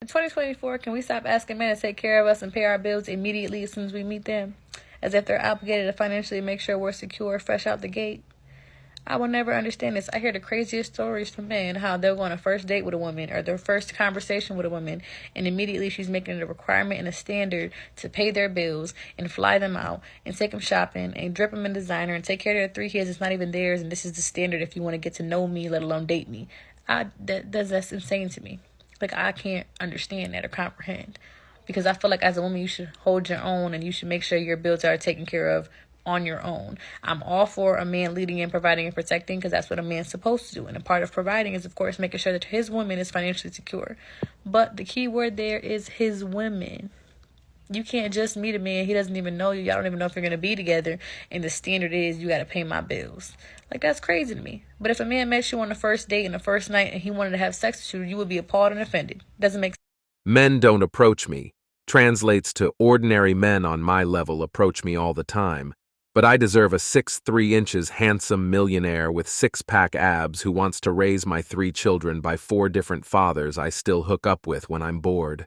In 2024, can we stop asking men to take care of us and pay our bills immediately as soon as we meet them? As if they're obligated to financially make sure we're secure fresh out the gate. I will never understand this. I hear the craziest stories from men, how they'll go on a first date with a woman or their first conversation with a woman, and immediately she's making it a requirement and a standard to pay their bills and fly them out and take them shopping and drip them in designer and take care of their 3 kids. It's not even theirs, and this is the standard if you want to get to know me, let alone date me. That's insane to me. Like, I can't understand that or comprehend. Because I feel like as a woman, you should hold your own and you should make sure your bills are taken care of on your own. I'm all for a man leading and providing and protecting because that's what a man's supposed to do. And a part of providing is, of course, making sure that his woman is financially secure. But the key word there is his women. You can't just meet a man. He doesn't even know you. Y'all don't even know if you're going to be together. And the standard is you got to pay my bills. Like, that's crazy to me. But if a man met you on the first date and the first night and he wanted to have sex with you, you would be appalled and offended. Doesn't make sense. Men don't approach me. Translates to ordinary men on my level approach me all the time. But I deserve a 6'3" handsome millionaire with 6-pack abs who wants to raise my 3 children by 4 different fathers I still hook up with when I'm bored.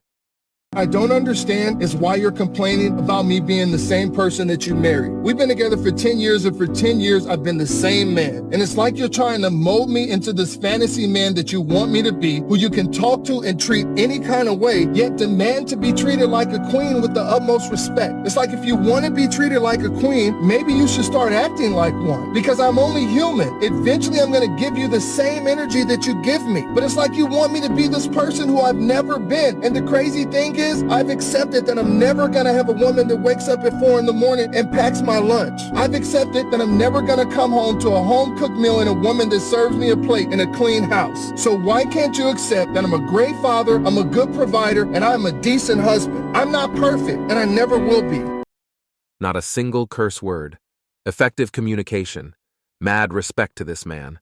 I don't understand is why you're complaining about me being the same person that you married. We've been together for 10 years, and for 10 years, I've been the same man. And it's like you're trying to mold me into this fantasy man that you want me to be, who you can talk to and treat any kind of way, yet demand to be treated like a queen with the utmost respect. It's like if you want to be treated like a queen, maybe you should start acting like one, because I'm only human. Eventually, I'm going to give you the same energy that you give me. But it's like you want me to be this person who I've never been. And the crazy thing is, I've accepted that I'm never gonna have a woman that wakes up at 4 in the morning and packs my lunch. I've accepted that I'm never gonna come home to a home-cooked meal and a woman that serves me a plate in a clean house. So why can't you accept that I'm a great father, I'm a good provider, and I'm a decent husband? I'm not perfect, and I never will be. Not a single curse word. Effective communication. Mad respect to this man.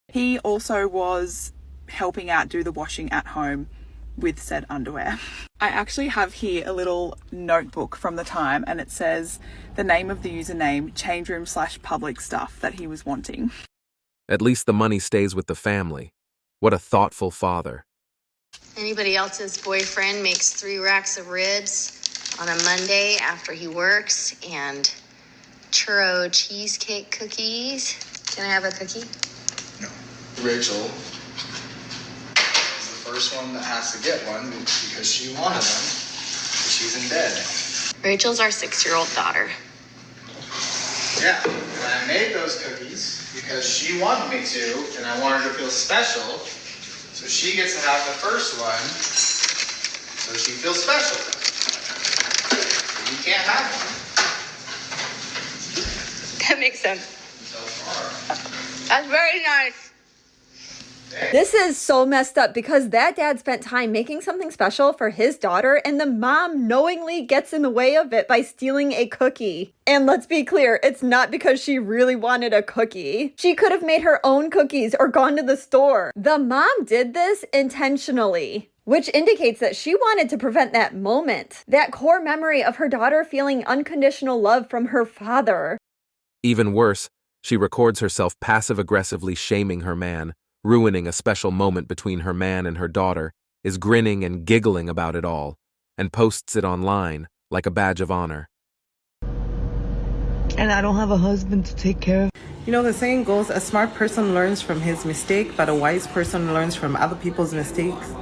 He also was helping out do the washing at home with said underwear. I actually have here a little notebook from the time, and it says the name of the username, changeroom/public stuff that he was wanting. At least the money stays with the family. What a thoughtful father. Anybody else's boyfriend makes 3 racks of ribs on a Monday after he works and churro cheesecake cookies. Can I have a cookie? No. Rachel first one that has to get one because she wanted them. She's in bed. Rachel's our 6-year-old daughter. Yeah, and I made those cookies because she wanted me to, and I wanted her to feel special. So she gets to have the first one, so she feels special. You can't have one. That makes sense. So far. That's very nice. This is so messed up because that dad spent time making something special for his daughter and the mom knowingly gets in the way of it by stealing a cookie. And let's be clear, it's not because she really wanted a cookie. She could have made her own cookies or gone to the store. The mom did this intentionally, which indicates that she wanted to prevent that moment, that core memory of her daughter feeling unconditional love from her father. Even worse, she records herself passive-aggressively shaming her man, ruining a special moment between her man and her daughter, is grinning and giggling about it all, and posts it online like a badge of honor. And I don't have a husband to take care of. You know, the saying goes, a smart person learns from his mistake, but a wise person learns from other people's mistakes.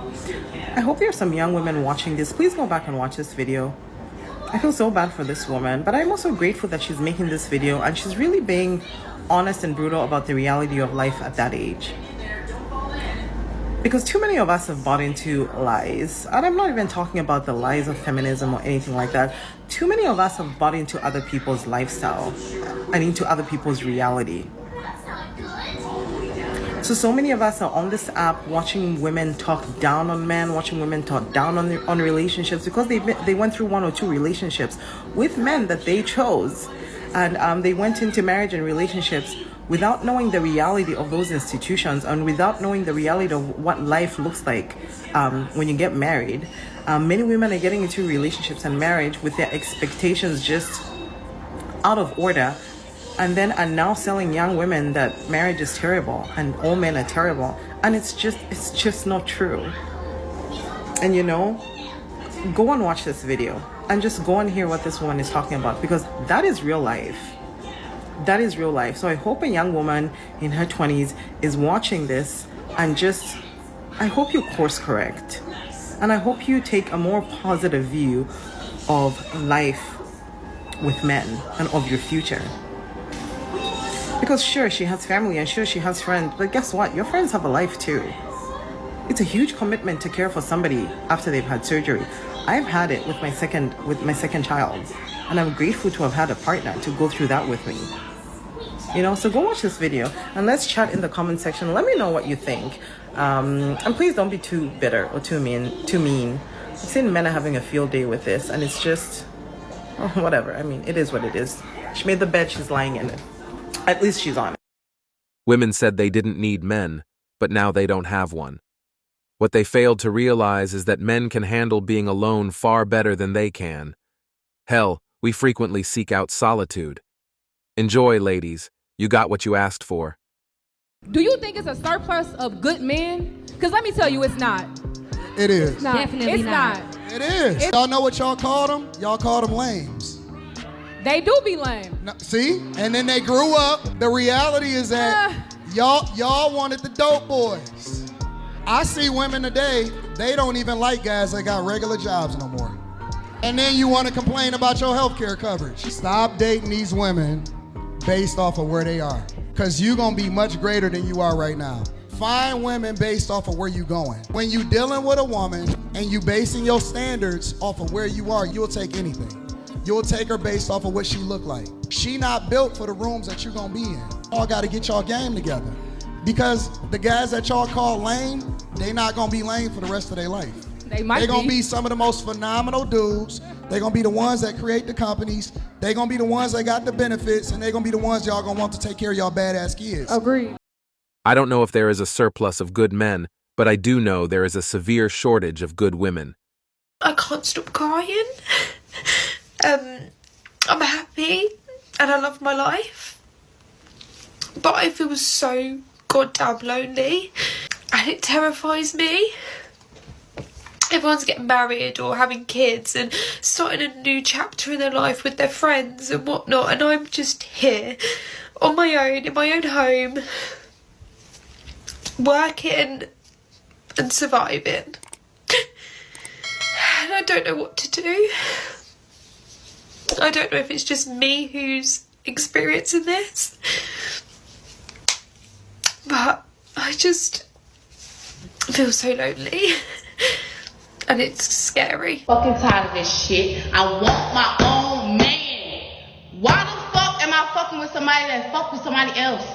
I hope there are some young women watching this. Please go back and watch this video. I feel so bad for this woman, but I'm also grateful that she's making this video and she's really being honest and brutal about the reality of life at that age. Because too many of us have bought into lies. And I'm not even talking about the lies of feminism or anything like that. Too many of us have bought into other people's lifestyle and into other people's reality. So many of us are on this app watching women talk down on men, watching women talk down on relationships because they went through 1 or 2 relationships with men that they chose. And they went into marriage and relationships without knowing the reality of those institutions and without knowing the reality of what life looks like when you get married. Many women are getting into relationships and marriage with their expectations just out of order, and then are now selling young women that marriage is terrible and all men are terrible, and it's just not true. And you know, go and watch this video and just go and hear what this woman is talking about, because that is real life. That is real life. So I hope a young woman in her 20s is watching this and just, I hope you course correct. And I hope you take a more positive view of life with men and of your future. Because sure, she has family and sure, she has friends, but guess what? Your friends have a life too. It's a huge commitment to care for somebody after they've had surgery. I've had it with my second child, and I'm grateful to have had a partner to go through that with me. You know, so go watch this video and let's chat in the comment section. Let me know what you think. And please don't be too bitter or too mean. I've seen men are having a field day with this, and it's just, oh, whatever. I mean, it is what it is. She made the bed, she's lying in it. At least she's on it. Women said they didn't need men, but now they don't have one. What they failed to realize is that men can handle being alone far better than they can. Hell, we frequently seek out solitude. Enjoy, ladies. You got what you asked for. Do you think it's a surplus of good men? Because let me tell you, it's not. It is. It's not. Definitely it's not. It is. Y'all know what y'all called them? Y'all called them lames. They do be lame. No, see? And then they grew up. The reality is that y'all wanted the dope boys. I see women today, they don't even like guys that got regular jobs no more. And then you want to complain about your healthcare coverage. Stop dating these women based off of where they are, because you're going to be much greater than you are right now. Find women based off of where you're going. When you're dealing with a woman and you basing your standards off of where you are, you'll take anything. You'll take her based off of what she look like. She not built for the rooms that you're going to be in. Y'all got to get y'all game together, because the guys that y'all call lame, they not going to be lame for the rest of their life. They're going to be some of the most phenomenal dudes. They're going to be the ones that create the companies. They're going to be the ones that got the benefits, and they're going to be the ones y'all going to want to take care of y'all badass kids. Agreed. I don't know if there is a surplus of good men, but I do know there is a severe shortage of good women. I can't stop crying. I'm happy and I love my life, but I feel so goddamn lonely and it terrifies me. Everyone's getting married or having kids and starting a new chapter in their life with their friends and whatnot, and I'm just here on my own, in my own home, working and surviving. And I don't know what to do. I don't know if it's just me who's experiencing this, but I just feel so lonely. And it's scary. Fucking tired of this shit. I want my own man. Why the fuck am I fucking with somebody that fuck with somebody else?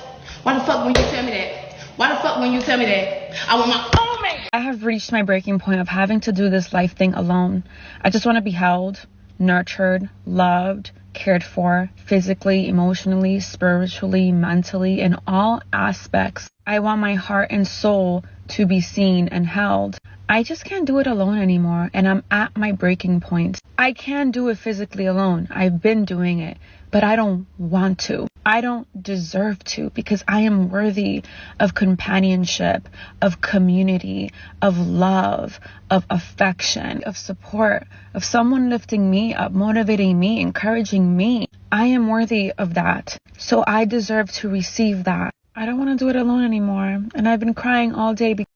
Why the fuck when you tell me that? Why the fuck when you tell me that? I want my own man. I have reached my breaking point of having to do this life thing alone. I just want to be held, nurtured, loved, cared for, physically, emotionally, spiritually, mentally, in all aspects. I want my heart and soul to be seen and held. I just can't do it alone anymore, and I'm at my breaking point. I can do it physically alone. I've been doing it, but I don't want to. I don't deserve to, because I am worthy of companionship, of community, of love, of affection, of support, of someone lifting me up, motivating me, encouraging me. I am worthy of that, so I deserve to receive that. I don't want to do it alone anymore, and I've been crying all day because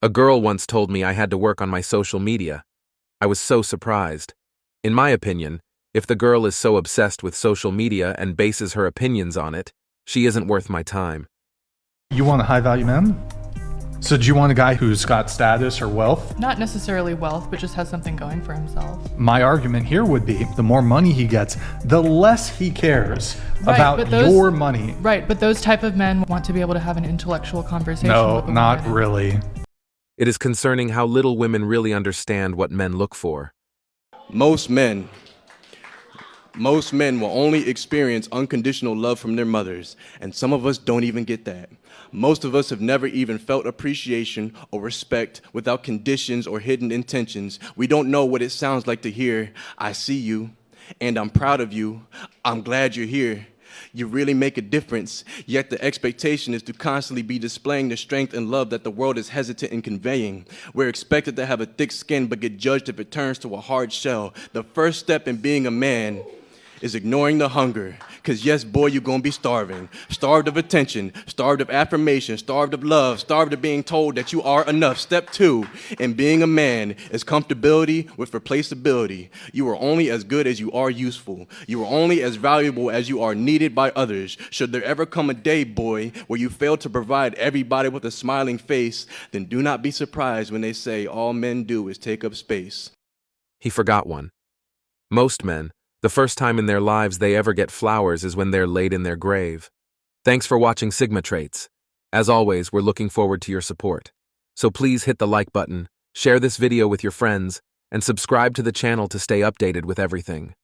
A girl once told me I had to work on my social media. I was so surprised. In my opinion, if the girl is so obsessed with social media and bases her opinions on it, she isn't worth my time. You want a high-value man? So do you want a guy who's got status or wealth? Not necessarily wealth, but just has something going for himself. My argument here would be the more money he gets, the less he cares about your money. Right, but those type of men want to be able to have an intellectual conversation with a not woman. really. It is concerning how little women really understand what men look for. Most men will only experience unconditional love from their mothers, and some of us don't even get that. Most of us have never even felt appreciation or respect without conditions or hidden intentions. We don't know what it sounds like to hear, "I see you, and I'm proud of you. I'm glad you're here." You really make a difference, yet the expectation is to constantly be displaying the strength and love that the world is hesitant in conveying. We're expected to have a thick skin but get judged if it turns to a hard shell. The first step in being a man is ignoring the hunger. Because yes, boy, you're going to be starving. Starved of attention, starved of affirmation, starved of love, starved of being told that you are enough. Step 2 in being a man is comfortability with replaceability. You are only as good as you are useful. You are only as valuable as you are needed by others. Should there ever come a day, boy, where you fail to provide everybody with a smiling face, then do not be surprised when they say all men do is take up space. He forgot one. Most men, the first time in their lives they ever get flowers is when they're laid in their grave. Thanks for watching Sigma Traits. As always, we're looking forward to your support. So please hit the like button, share this video with your friends, and subscribe to the channel to stay updated with everything.